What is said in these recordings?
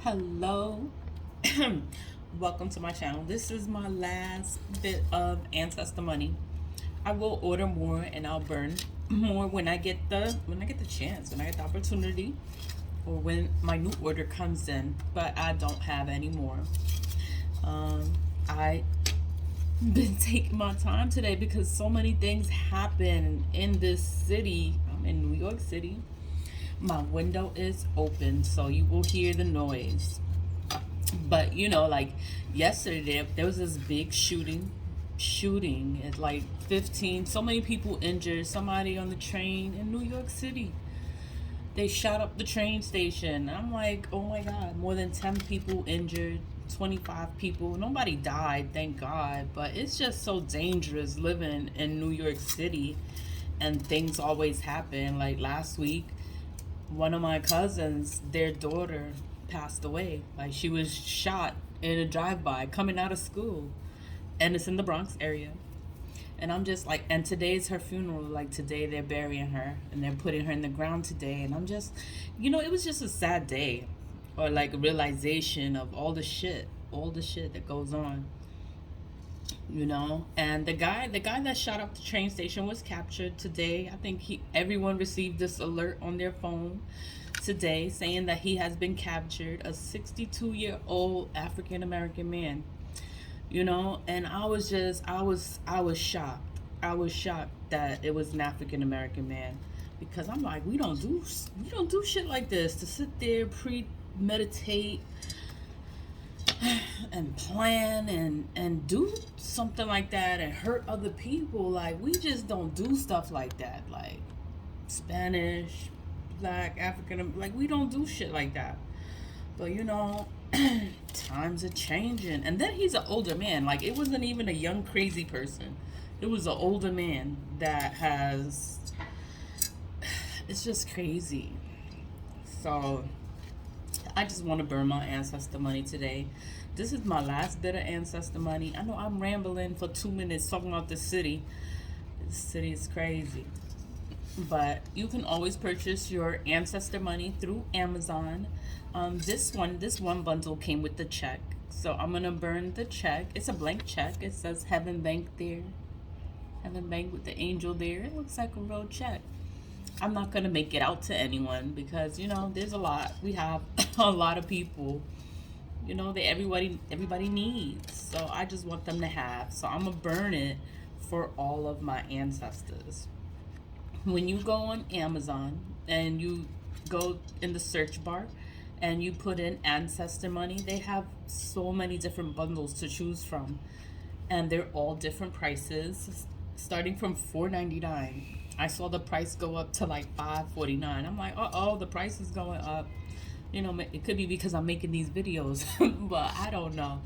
Hello. Welcome to my channel. This is my last bit of Ancestor Money. I will order more and I'll burn more when I get the chance, when I get the opportunity, or when my new order comes in, but I don't have any more. I been taking my time today because so many things happen in this city. I'm in New York City. My window is open, so you will hear the noise. But like yesterday, there was this big shooting at like 15. So many people injured. Somebody on the train in New York City. They shot up the train station. I'm like, oh my God, more than 10 people injured, 25 people. Nobody died, thank God. But it's just so dangerous living in New York City, and things always happen. Like last week, one of my cousins, their daughter passed away. Like she was shot in a drive-by coming out of school, and it's in the Bronx area. And I'm just like, and today's her funeral. Like today they're burying her and they're putting her in the ground today. And I'm just, it was just a sad day, or like a realization of all the shit that goes on. And the guy that shot up the train station was captured today. I think everyone received this alert on their phone today saying that he has been captured, a 62-year-old African American man. And I was shocked. I was shocked that it was an African American man, because I'm like, we don't do shit like this, to sit there, premeditate and plan and do something like that and hurt other people. Like, we just don't do stuff like that. Like Spanish, Black, African, like, we don't do shit like that. But times are changing. And then he's an older man. Like, it wasn't even a young crazy person. It was an older man that has, it's just crazy. So I just want to burn my ancestor money today. This is my last bit of ancestor money. I know I'm rambling for 2 minutes talking about the city. This city is crazy. But you can always purchase your ancestor money through Amazon. This one bundle came with the check. So I'm gonna burn the check. It's a blank check. It says Heaven Bank there. Heaven Bank with the angel there. It looks like a real check. I'm not gonna make it out to anyone because there's a lot. We have a lot of people. That everybody needs. So I just want them to have. So I'm gonna burn it for all of my ancestors. When you go on Amazon and you go in the search bar and you put in ancestor money, they have so many different bundles to choose from, and they're all different prices, starting from $4.99. I saw the price go up to like $5.49. I'm like, the price is going up. It could be because I'm making these videos, but I don't know.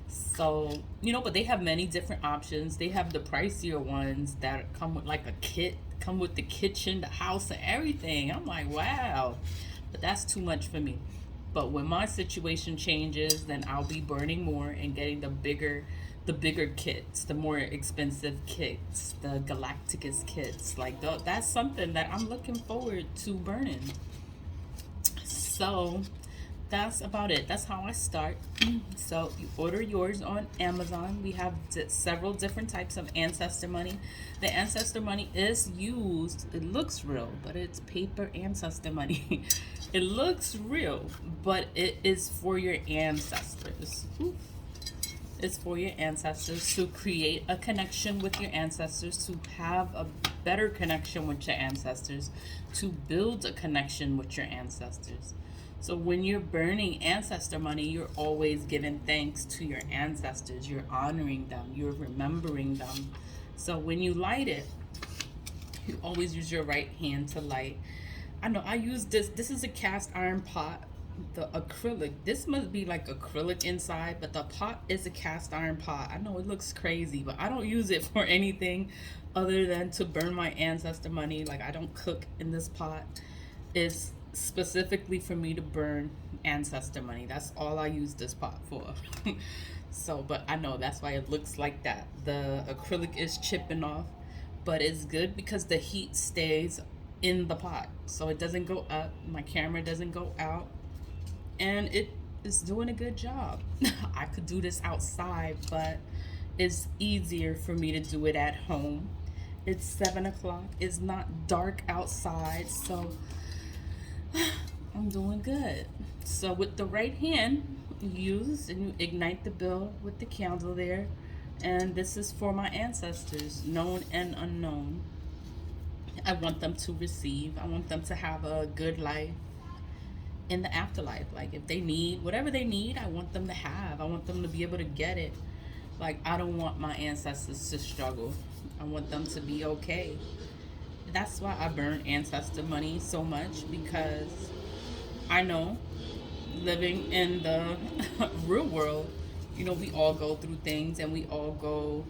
So, but they have many different options. They have the pricier ones that come with like a kit, come with the kitchen, the house, and everything. I'm like, wow, but that's too much for me. But when my situation changes, then I'll be burning more and getting the bigger kits, the more expensive kits, the Galacticus kits. Like that's something that I'm looking forward to burning. So that's about it. That's how I start. So you order yours on Amazon. We have several different types of ancestor money. The ancestor money is used, it looks real, but it's paper ancestor money. It looks real, but it is for your ancestors. It's for your ancestors, to create a connection with your ancestors, to have a better connection with your ancestors, to build a connection with your ancestors. So when you're burning ancestor money, you're always giving thanks to your ancestors. You're honoring them. You're remembering them. So when you light it, you always use your right hand to light. I know I use this. This is a cast iron pot. The acrylic. This must be like acrylic inside, but the pot is a cast iron pot. I know it looks crazy, but I don't use it for anything other than to burn my ancestor money. Like, I don't cook in this pot. It's specifically for me to burn ancestor money. That's all I use this pot for. So, but I know that's why it looks like that. The acrylic is chipping off, but it's good because the heat stays in the pot, so it doesn't go up. My camera doesn't go out, and it is doing a good job. I could do this outside, but it's easier for me to do it at home. It's 7 o'clock. It's not dark outside, so I'm doing good. So with the right hand, you use and you ignite the bill with the candle there. And this is for my ancestors, known and unknown. I want them to receive. I want them to have a good life in the afterlife. Like if they need whatever they need, I want them to have. I want them to be able to get it. Like I don't want my ancestors to struggle. I want them to be okay. That's why I burn ancestor money so much, because I know living in the real world, we all go through things, and we all go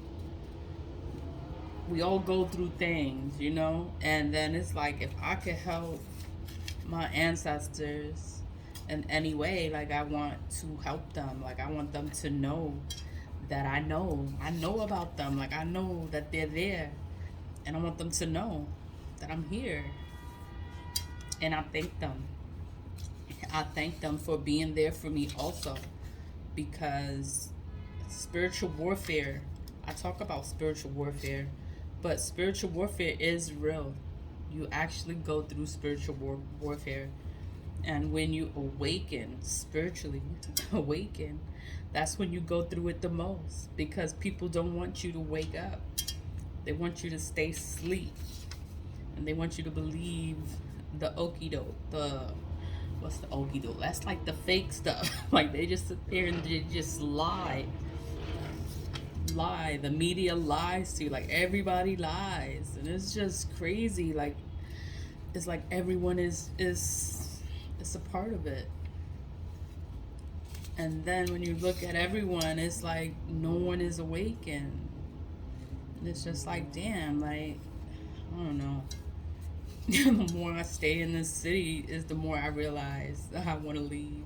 through things, and then it's like, if I could help my ancestors in any way, like I want to help them. Like I want them to know that I know about them. Like I know that they're there, and I want them to know that I'm here. And I thank them for being there for me also, because spiritual warfare, I talk about spiritual warfare, but spiritual warfare is real. You actually go through spiritual warfare. And when you awaken spiritually, awaken, that's when you go through it the most, because people don't want you to wake up. They want you to stay asleep, and they want you to believe the okie doke, what's the okie doke? That's like the fake stuff. Like they just sit there and they just lie. The media lies to you. Like everybody lies, and it's just crazy. Like it's like everyone is a part of it. And then when you look at everyone, it's like no one is awakened. And it's just like, damn, like, I don't know. The more I stay in this city, is the more I realize that I want to leave.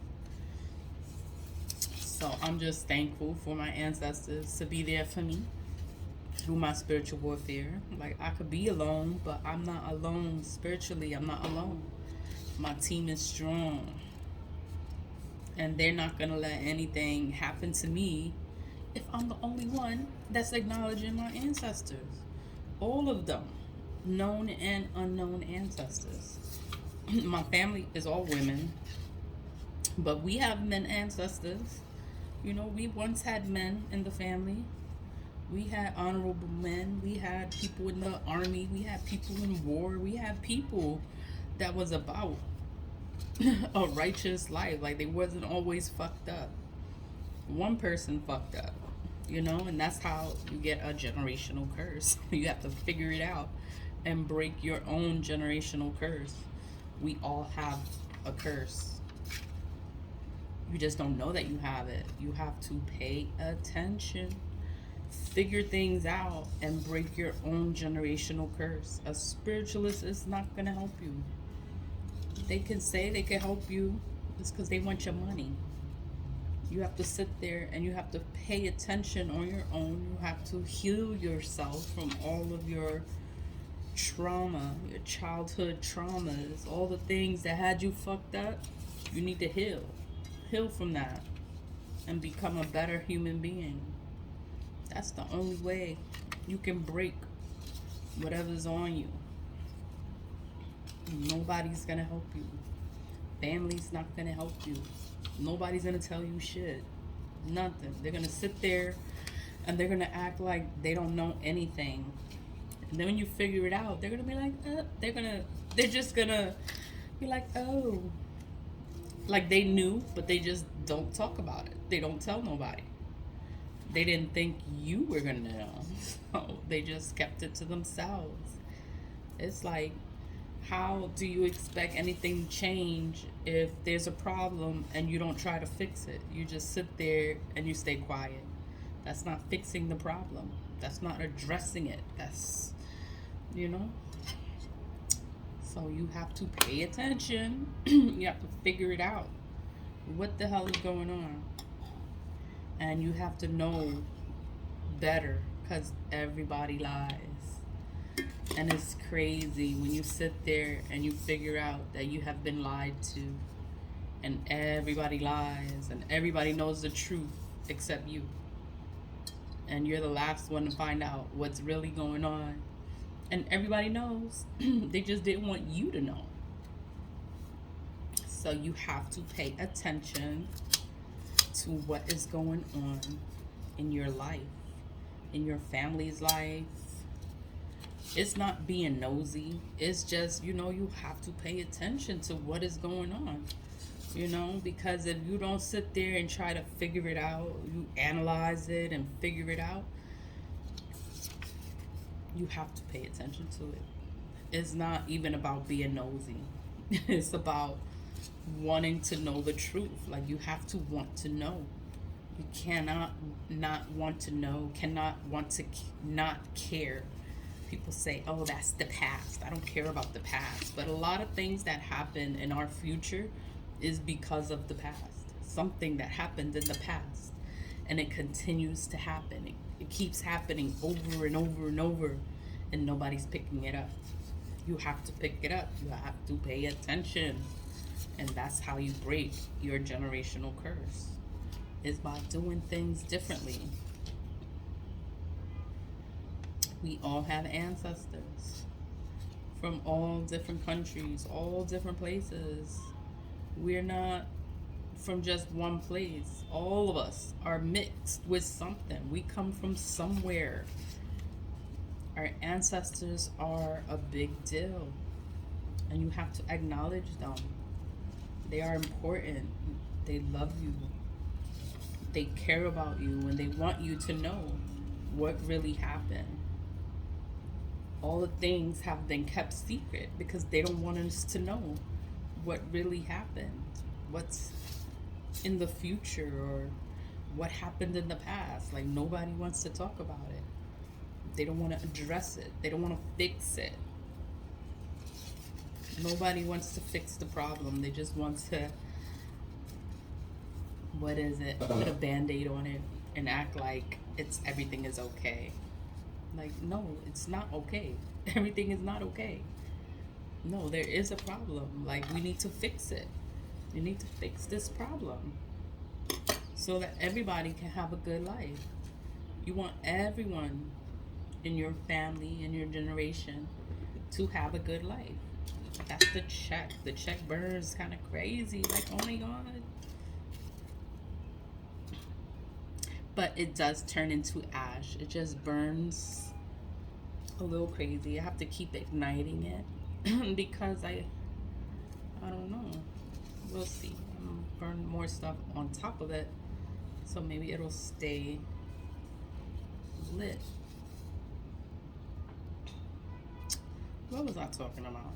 So I'm just thankful for my ancestors to be there for me through my spiritual warfare. Like I could be alone, but I'm not alone spiritually. I'm not alone. My team is strong, and they're not gonna let anything happen to me if I'm the only one that's acknowledging my ancestors. All of them, known and unknown ancestors. My family is all women, but we have men ancestors. We once had men in the family. We had honorable men. We had people in the army. We had people in war. We had people that was about a righteous life. Like they wasn't always fucked up. One person fucked up, and that's how you get a generational curse. You have to figure it out and break your own generational curse. We all have a curse. You just don't know that you have it. You have to pay attention, figure things out, and break your own generational curse. A spiritualist is not going to help you. They can say they can help you. It's because they want your money. You have to sit there and you have to pay attention on your own. You have to heal yourself from all of your trauma, your childhood traumas, all the things that had you fucked up. You need to heal from that and become a better human being. That's the only way you can break whatever's on you. Nobody's gonna help you. Family's not gonna help you. Nobody's gonna tell you shit. Nothing. They're gonna sit there and they're gonna act like they don't know anything. And then when you figure it out, they're gonna be like, they're just gonna be like, oh. Like they knew, but they just don't talk about it. They don't tell nobody. They didn't think you were gonna know. So they just kept it to themselves. It's like, how do you expect anything to change if there's a problem and you don't try to fix it? You just sit there and you stay quiet. That's not fixing the problem. That's not addressing it. That's, So you have to pay attention. You have to figure it out. What the hell is going on? And you have to know better, because everybody lies. And it's crazy when you sit there and you figure out that you have been lied to. and everybody lies and everybody knows the truth except you. And you're the last one to find out what's really going on. And everybody knows. They just didn't want you to know. So you have to pay attention to what is going on in your life, in your family's life. It's not being nosy. It's just, you have to pay attention to what is going on. Because if you don't sit there and try to figure it out, you analyze it and figure it out, you have to pay attention to it. It's not even about being nosy. It's about wanting to know the truth. Like, you have to want to know. You cannot not want to know, cannot want to not care. People say, oh, that's the past. I don't care about the past. But a lot of things that happen in our future is because of the past. Something that happened in the past. And it continues to happen. It keeps happening over and over and over. And nobody's picking it up. You have to pick it up. You have to pay attention. And that's how you break your generational curse. Is by doing things differently. We all have ancestors from all different countries, all different places. We're not from just one place. All of us are mixed with something. We come from somewhere. Our ancestors are a big deal. And you have to acknowledge them. They are important. They love you. They care about you, and they want you to know what really happened. All the things have been kept secret because they don't want us to know what really happened, what's in the future, or what happened in the past. Like, nobody wants to talk about it. They don't want to address it. They don't want to fix it. Nobody wants to fix the problem. They just want to, put a Band-Aid on it and act like everything is okay. Like, no, it's not okay. Everything is not okay. No, there is a problem. Like, we need to fix it. You need to fix this problem so that everybody can have a good life. You want everyone in your family, in your generation, to have a good life. That's the check. The check burns kind of crazy. Like, oh my God. But it does turn into ash. It just burns a little crazy. I have to keep igniting it because I don't know. We'll see. I'm gonna burn more stuff on top of it, so maybe it'll stay lit. What was I talking about?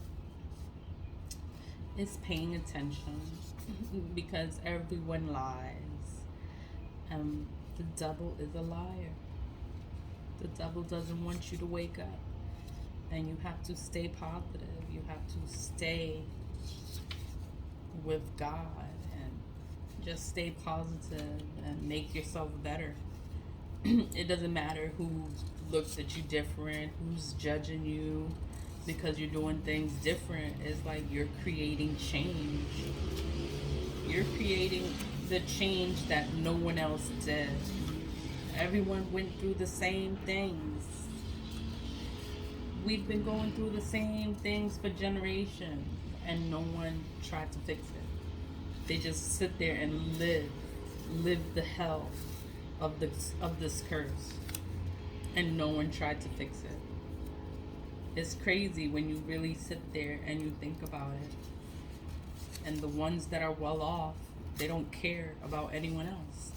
It's paying attention because everyone lies. The devil is a liar. The devil doesn't want you to wake up. And you have to stay positive. You have to stay with God and just stay positive and make yourself better. It doesn't matter who looks at you different, who's judging you because you're doing things different. It's like you're creating change. You're creating the change that no one else did. Everyone went through the same things. We've been going through the same things for generations, and no one tried to fix it. They just sit there and live the hell of this curse, and no one tried to fix it. It's crazy when you really sit there and you think about it. And the ones that are well off, they don't care about anyone else.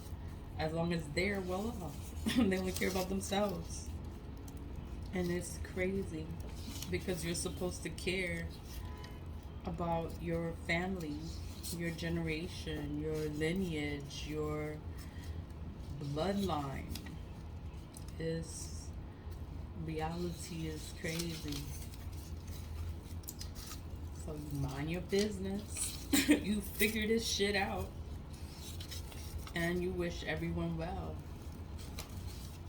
As long as they're well off, they only care about themselves. And it's crazy because you're supposed to care about your family, your generation, your lineage, your bloodline. Reality is crazy. So you mind your business. You figure this shit out. And you wish everyone well.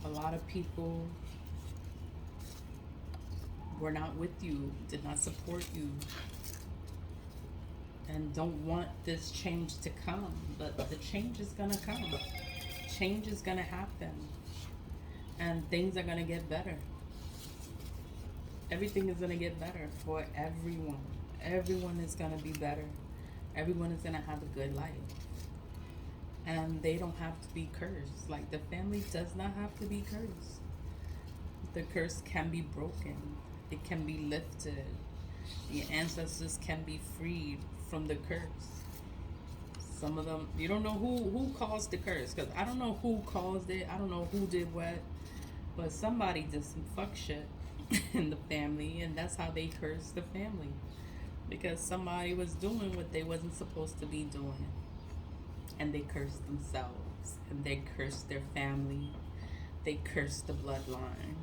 A lot of people were not with you, did not support you. and don't want this change to come, but the change is gonna come. Change is gonna happen, and things are gonna get better. Everything is gonna get better for everyone. Everyone is gonna be better. Everyone is gonna have a good life, and they don't have to be cursed. Like, the family does not have to be cursed. The curse can be broken. It can be lifted. The ancestors can be freed from the curse. Some of them, you don't know who caused the curse, because I don't know who caused it. I don't know who did what, but somebody did some fuck shit in the family, and that's how they cursed the family, because somebody was doing what they wasn't supposed to be doing, and they cursed themselves, and they cursed their family, they cursed the bloodline.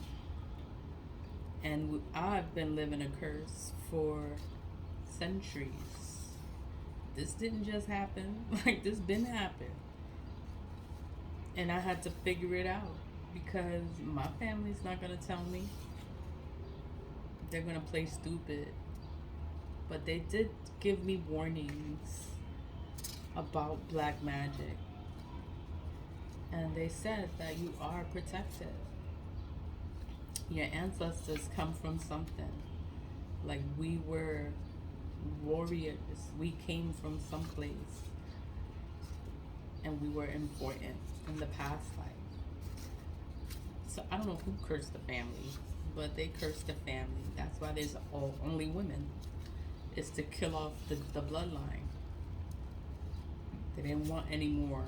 And I've been living a curse for centuries. This didn't just happen. Like, this been happened. And I had to figure it out, because my family's not gonna tell me. They're gonna play stupid. But they did give me warnings about black magic. And they said that you are protected. Your ancestors come from something. Like, we were warriors. We came from someplace. And we were important in the past life. So I don't know who cursed the family, but they cursed the family. That's why there's only women. It's to kill off the bloodline. They didn't want any more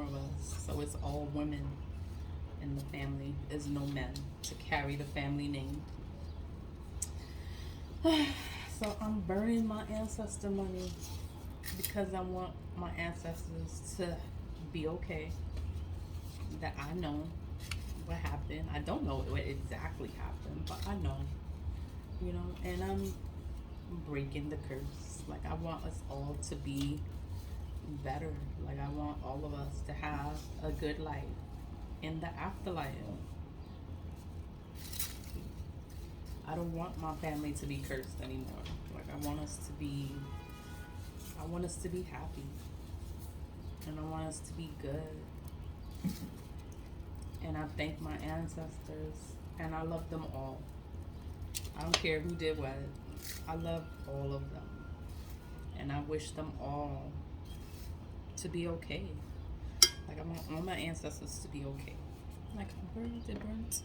of us. So it's all women in the family. There's no men to carry the family name. So I'm burning my ancestor money, because I want my ancestors to be okay. That I know what happened. I don't know what exactly happened, but I know, and I'm breaking the curse. Like, I want us all to be better. Like, I want all of us to have a good life in the afterlife. I don't want my family to be cursed anymore. Like, I want us to be happy. And I want us to be good. And I thank my ancestors, and I love them all. I don't care who did what. I love all of them. And I wish them all to be okay. Like, I want all my ancestors to be okay. Like, where is it burnt?